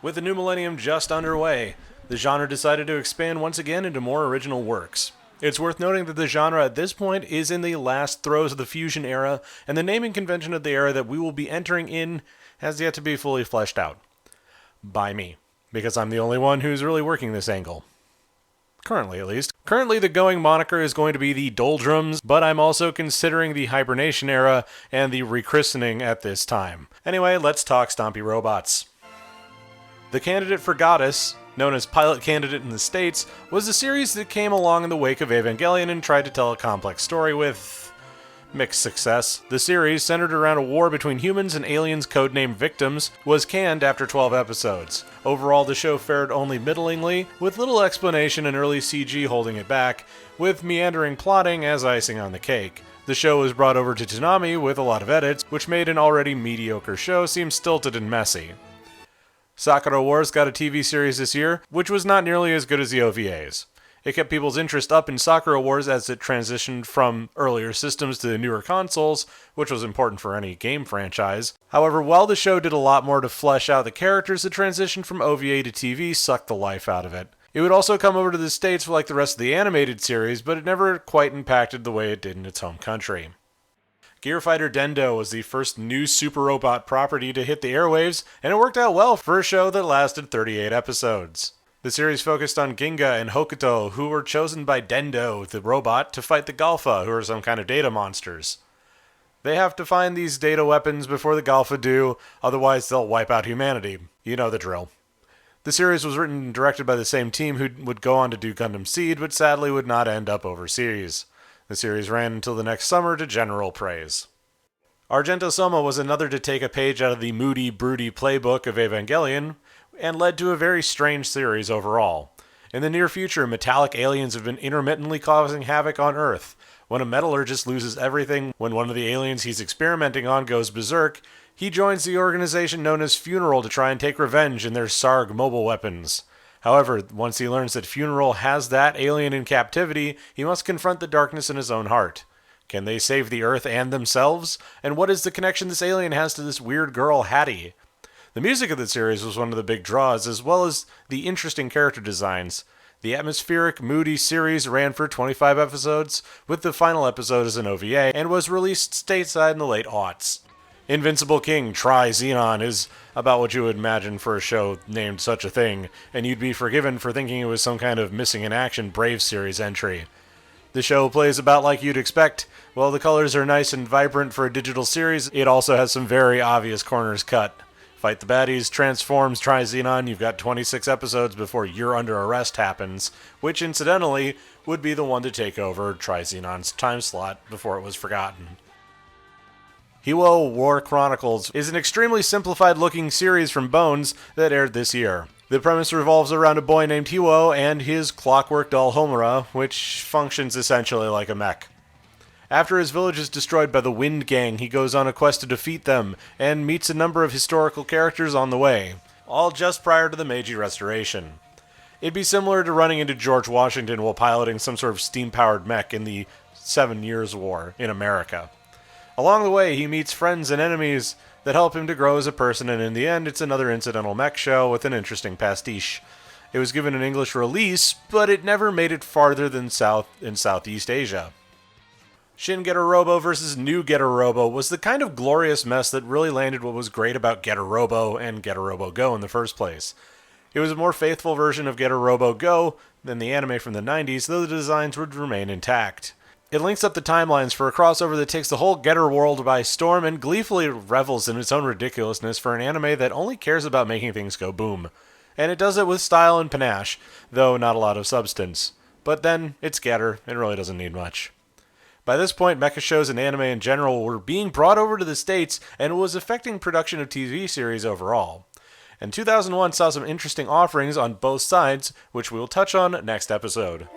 With the new millennium just underway, the genre decided to expand once again into more original works. It's worth noting that the genre at this point is in the last throes of the fusion era, and the naming convention of the era that we will be entering in has yet to be fully fleshed out. By me, because I'm the only one who's really working this angle. Currently, at least. Currently, the going moniker is going to be the doldrums, but I'm also considering the hibernation era and the rechristening at this time. Anyway, let's talk Stompy Robots. The Candidate for Goddess, known as Pilot Candidate in the States, was a series that came along in the wake of Evangelion and tried to tell a complex story with mixed success. The series, centered around a war between humans and aliens codenamed Victims, was canned after 12 episodes. Overall, the show fared only middlingly, with little explanation and early CG holding it back, with meandering plotting as icing on the cake. The show was brought over to Toonami with a lot of edits, which made an already mediocre show seem stilted and messy. Sakura Wars got a TV series this year, which was not nearly as good as the OVAs. It kept people's interest up in Sakura Wars as it transitioned from earlier systems to the newer consoles, which was important for any game franchise. However, while the show did a lot more to flesh out the characters, the transition from OVA to TV sucked the life out of it. It would also come over to the States like the rest of the animated series, but it never quite impacted the way it did in its home country. Gear Fighter Dendou was the first new Super Robot property to hit the airwaves, and it worked out well for a show that lasted 38 episodes. The series focused on Ginga and Hokuto, who were chosen by Dendou, the robot, to fight the Galfa, who are some kind of data monsters. They have to find these data weapons before the Galfa do, otherwise they'll wipe out humanity. You know the drill. The series was written and directed by the same team who would go on to do Gundam Seed, but sadly would not end up overseas. The series ran until the next summer to general praise. ArgentoSoma was another to take a page out of the moody, broody playbook of Evangelion, and led to a very strange series overall. In the near future, metallic aliens have been intermittently causing havoc on Earth. When a metallurgist loses everything, when one of the aliens he's experimenting on goes berserk, he joins the organization known as Funeral to try and take revenge in their Sarg mobile weapons. However, once he learns that Funeral has that alien in captivity, he must confront the darkness in his own heart. Can they save the Earth and themselves? And what is the connection this alien has to this weird girl, Hattie? The music of the series was one of the big draws, as well as the interesting character designs. The atmospheric, moody series ran for 25 episodes, with the final episode as an OVA, and was released stateside in the late aughts. Invincible King Tri-Zenon is about what you would imagine for a show named such a thing, and you'd be forgiven for thinking it was some kind of missing in action Brave series entry. The show plays about like you'd expect. While the colors are nice and vibrant for a digital series, it also has some very obvious corners cut. Fight the baddies, transforms, Tri-Zenon, you've got 26 episodes before You're Under Arrest happens, which incidentally would be the one to take over Tri-Zenon's time slot before it was forgotten. Hiwou War Chronicles is an extremely simplified looking series from Bones that aired this year. The premise revolves around a boy named Hiwou and his clockwork doll Homura, which functions essentially like a mech. After his village is destroyed by the Wind Gang, he goes on a quest to defeat them, and meets a number of historical characters on the way, all just prior to the Meiji Restoration. It'd be similar to running into George Washington while piloting some sort of steam-powered mech in the 7 Years' War in America. Along the way, he meets friends and enemies that help him to grow as a person, and in the end, it's another incidental mech show with an interesting pastiche. It was given an English release, but it never made it farther than Southeast Asia. Shin Getter Robo vs. New Getter Robo was the kind of glorious mess that really landed what was great about Getter Robo and Getter Robo Go in the first place. It was a more faithful version of Getter Robo Go than the anime from the 90s, though the designs would remain intact. It links up the timelines for a crossover that takes the whole Getter world by storm and gleefully revels in its own ridiculousness for an anime that only cares about making things go boom. And it does it with style and panache, though not a lot of substance. But then, it's Getter, and really doesn't need much. By this point, mecha shows and anime in general were being brought over to the States, and it was affecting production of TV series overall. And 2001 saw some interesting offerings on both sides, which we will touch on next episode.